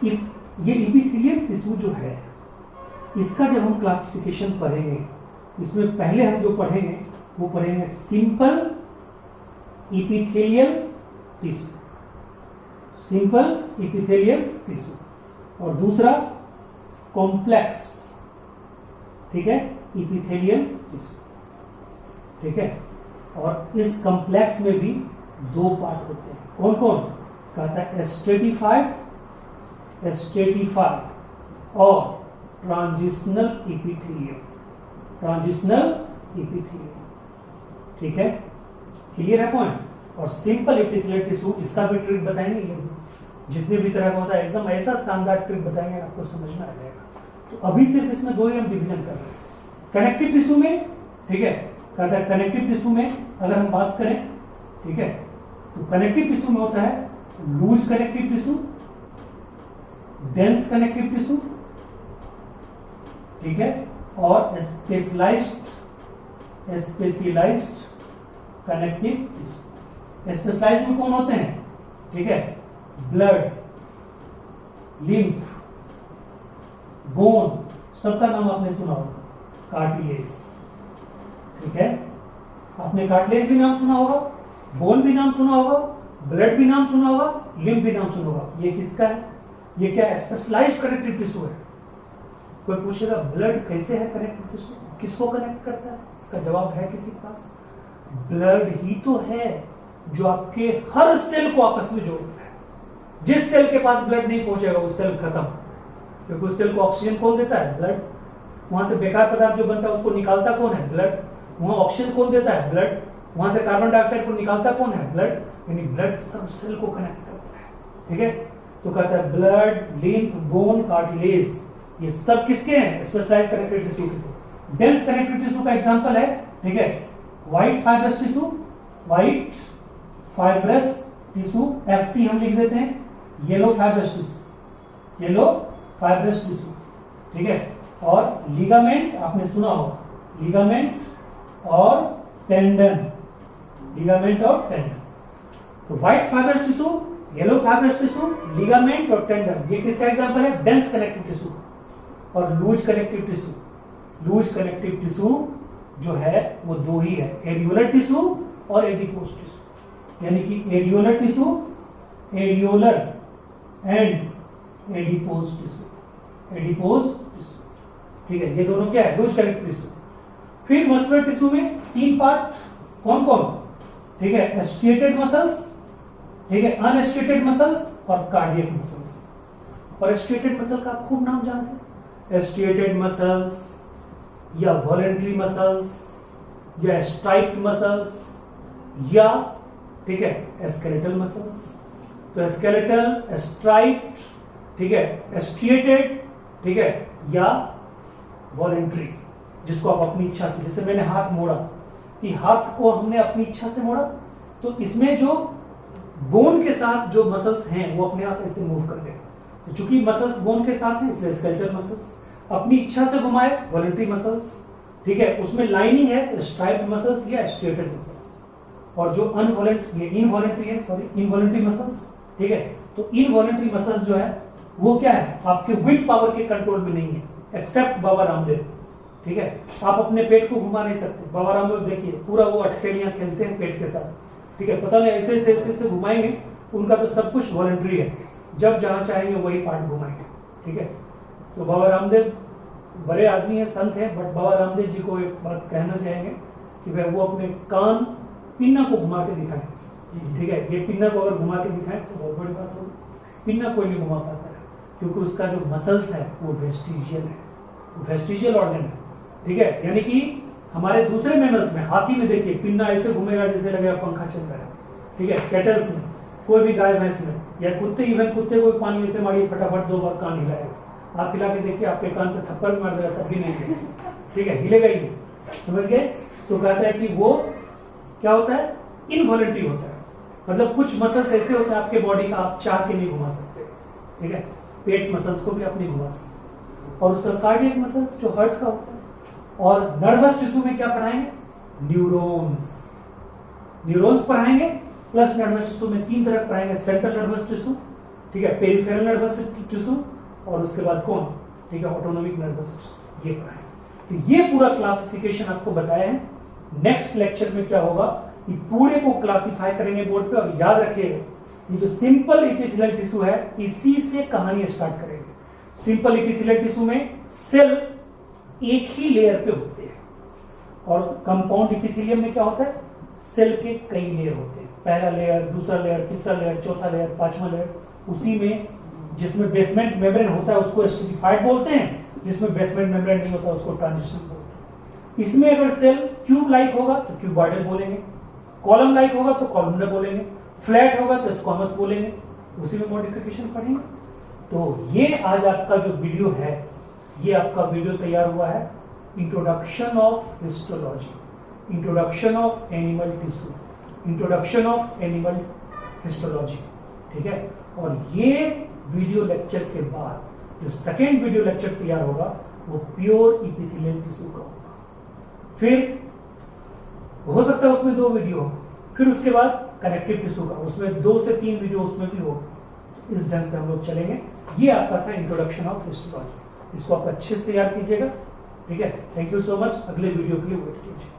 ये एपिथेलियल टिश्यू जो है, इसका जब हम क्लासिफिकेशन पढ़ेंगे, इसमें पहले हम जो पढ़ेंगे वो पढ़ेंगे simple epithelial tissue, simple epithelial tissue, और दूसरा कॉम्प्लेक्स ठीक है एपिथेलियल टिश्यू। ठीक है, और इस कॉम्प्लेक्स में भी दो पार्ट होते हैं। कौन कौन? कहता है स्ट्रेटिफाइड, स्ट्रेटिफाइड और ट्रांजिशनल एपिथेलियम, ट्रांजिशनल एपिथेलियम। ठीक है, क्लियर है पॉइंट? और सिंपल एपिथेलियल टिश्यू, इसका भी ट्रिक बताएंगे, ये जितने भी तरह का होता है एकदम ऐसा शानदार ट्रिक बताएंगे, आपको समझ में आ जाएगा। तो अभी सिर्फ इसमें दो ही हम डिवीजन कर रहे हैं। कनेक्टिव टिश्यू में ठीक है, कहता है कनेक्टिव टिश्यू में अगर हम बात करें ठीक है, तो कनेक्टिव टिश्यू में होता है loose connective tissue, dense connective tissue ठीक है, और स्पेशलाइज्ड कनेक्टिव टिश्यू। स्पेशलाइज्ड में कौन होते हैं? ठीक है, ब्लड, लिम्फ, बोन, सबका नाम आपने सुना होगा, कार्टिलेज। ठीक है, आपने कार्टिलेज भी नाम सुना होगा, बोन भी नाम सुना होगा, ब्लड भी नाम सुना होगा, लिम्फ भी नाम सुना होगा। ये किसका है? ये क्या स्पेशलाइज्ड कनेक्टिव टिश्यू है। कोई पूछेगा ब्लड कैसे है कनेक्टिव टिश्यू, किसको कनेक्ट करता है? इसका जवाब है किसी के पास? ब्लड ही तो है जो आपके हर सेल को आपस में जोड़ता है। जिस सेल के पास ब्लड नहीं पहुंचेगा वो सेल खत्म, क्योंकि उस सेल को ऑक्सीजन कौन देता है? ब्लड। वहां से बेकार पदार्थ जो बनता है उसको निकालता कौन है? ब्लड। वहां ऑक्सीजन कौन देता है? ब्लड। वहां से कार्बन डाइऑक्साइड को निकालता कौन है? ब्लड। यानी ब्लड सब सेल को कनेक्ट करता है। ठीक है, तो कहता है ब्लड, लिम्फ, बोन, कार्टिलेज, ये सब किसके हैं? स्पेशलाइज्ड कनेक्टिव टिश्यू के। डेंस कनेक्टिव टिश्यू का एग्जांपल है ठीक है, white fibrous tissue, white fibrous tissue, FT हम लिख देते हैं, yellow fibrous tissue, yellow fibrous tissue. ठीक है, और लिगामेंट आपने सुना होगा, लिगामेंट और टेंडन, लिगामेंट और टेंडन। तो white fibrous tissue, yellow fibrous tissue, ligament और टेंडन, ये किसका एग्जांपल है? Dense connective tissue. और loose connective tissue, loose connective tissue जो है वो दो ही है, एरियोलर टिश्यू और एडिपोज टिश्यू। यानी कि areolar tissue, areolar and adipose tissue, adipose tissue. ठीक है, ये दोनों क्या है? Loose connective tissue. फिर मस्कुलर टिश्यू में तीन पार्ट, कौन कौन? ठीक है, स्ट्रेटेड मसल्स, ठीक है, अनस्ट्रेटेड मसल्स और कार्डियक मसल्स। और स्ट्रेटेड मसल का आप खूब नाम जानते हैं, स्ट्रेटेड मसल्स या वॉलेंट्री मसल्स या स्ट्राइप्ड मसल्स या ठीक है स्केलेटल मसल्स। तो स्केलेटल, स्ट्राइप्ड, ठीक है, स्ट्रिएटेड, ठीक है, या वॉलेंट्री, जिसको आप अपनी इच्छा से, जैसे मैंने हाथ मोड़ा, कि हाथ को हमने अपनी इच्छा से मोड़ा, तो इसमें जो बोन के साथ जो मसल्स हैं वो अपने आप ऐसे मूव कर गए। तो चूंकि मसल्स बोन के साथ हैं इसलिए स्केलेटल मसल्स। अपनी इच्छा से घुमाए, वॉलेंट्री मसल्स, ठीक है, उसमें लाइनिंग है, स्ट्राइप्ड मसल्स या स्ट्रेटेड मसल्स। और जो इनवॉलेंट्री है, सॉरी, इनवॉलेंट्री मसल्स, ठीक है। तो इनवॉलेंट्री मसल्स जो है वो क्या है, आपके विल पावर के कंट्रोल में नहीं है, एक्सेप्ट बाबा रामदेव। ठीक है, आप अपने पेट को घुमा नहीं सकते। बाबा रामदेव देखिए पूरा वो अटखेलियां खेलते हैं पेट के साथ। ठीक है, पता नहीं ऐसे ऐसे ऐसे ऐसे घुमाएंगे, उनका तो सब कुछ वॉलंटरी है, जब जहां चाहेंगे वही पार्ट घुमाएंगे। ठीक है, तो बाबा रामदेव बड़े आदमी है, संत है, बट बाबा रामदेव जी को एक बात कहना चाहेंगे कि भाई वो अपने कान पिन्ना को घुमा के दिखाएं। ठीक है, ये पिन्ना को अगर घुमा के दिखाएं तो बहुत बड़ी बात होगी। पिन्ना कोई नहीं घुमा पाता है, क्योंकि उसका जो मसल्स है वो वेस्टिजियल है, वो वेस्टिजियल ऑर्गन है। ठीक है, यानी कि हमारे दूसरे मैमल्स में, हाथी में देखिए पिन्ना ऐसे घूमेगा जैसे लगेगा पंखा चल रहा है। ठीक है, कैटल्स में, कोई भी गाय भैंस में, या कुत्ते, इवन कुत्ते को पानी ऐसे मारिए फटाफट 2 बार कान हिलाएगा। आप हिला के देखिए, आपके कान पे थप्पड़ भी मार देगा तब भी नहीं हिलेगा। ठीक है, हिलेगा ही नहीं, समझ गए। तो कहता है कि वो क्या होता है, इनवॉलंटरी होता है, मतलब कुछ मसल्स ऐसे होते हैं आपके बॉडी का, आप चाह के नहीं घुमा सकते। ठीक है, पेट मसल्स को भी आप नहीं घुमा सकते, और उसका कार्डियक मसल्स जो हार्ट का होता है। और नर्वस टिश्यू में क्या पढ़ाएंगे, न्यूरॉन्स, न्यूरॉन्स पढ़ाएंगे, प्लस नर्वस टिश्यू में 3 तरह पढ़ाएंगे, सेंट्रल नर्वस टिश्यू, ठीक है, पेरिफेरल नर्वस टिश्यू, और उसके बाद कौन, ठीक है, ऑटोनोमिक नर्वस टिश्यू, ये पढ़ाएंगे। तो ये पूरा क्लासिफिकेशन आपको बताया है। नेक्स्ट लेक्चर में क्या होगा, ये पूरे को क्लासिफाई करेंगे बोर्ड पे, और याद रखिएगा ये जो सिंपल एपिथेलियल टिश्यू है, इसी से कहानी स्टार्ट करेंगे। सिंपल एपिथेलियल टिश्यू में सेल एक ही लेयर पे होते हैं, और कंपाउंड एपिथेलियम में क्या होता है, सेल के कई लेयर होते हैं, पहला लेयर, दूसरा लेयर, तीसरा लेयर, चौथा लेयर, 5वां लेयर। उसी में जिसमें बेसमेंट मेम्ब्रेन होता है उसको स्ट्रेटिफाइड बोलते हैं, जिसमें बेसमेंट मेम्ब्रेन नहीं होता उसको ट्रांजिशनल बोलते हैं। इसमें अगर सेल क्यूब लाइक होगा तो क्यूबॉइडल बोलेंगे, कॉलम लाइक होगा तो कॉलमनर बोलेंगे, फ्लैट होगा तो स्क्वामस बोलेंगे। उसी में मॉडिफिकेशन पढ़ेंगे। तो ये आज आपका जो वीडियो है, ये आपका वीडियो तैयार हुआ है, introduction of histology, introduction of animal tissue, introduction of animal histology. ठीक है, और ये वीडियो लेक्चर के बाद जो सेकेंड वीडियो लेक्चर तैयार होगा वो प्योर एपिथेलियल टिश्यू का होगा। फिर हो सकता है उसमें 2 वीडियो हो, फिर उसके बाद कनेक्टिव टिश्यू का, उसमें 2 से 3 वीडियो उसमें भी होगा। इस ढंग से हम लोग चलेंगे। ये आपका था इंट्रोडक्शन ऑफ हिस्टोलॉजी, इसको आप अच्छे से तैयार कीजिएगा। ठीक है, थैंक यू सो मच। अगले वीडियो के लिए वेट कीजिए।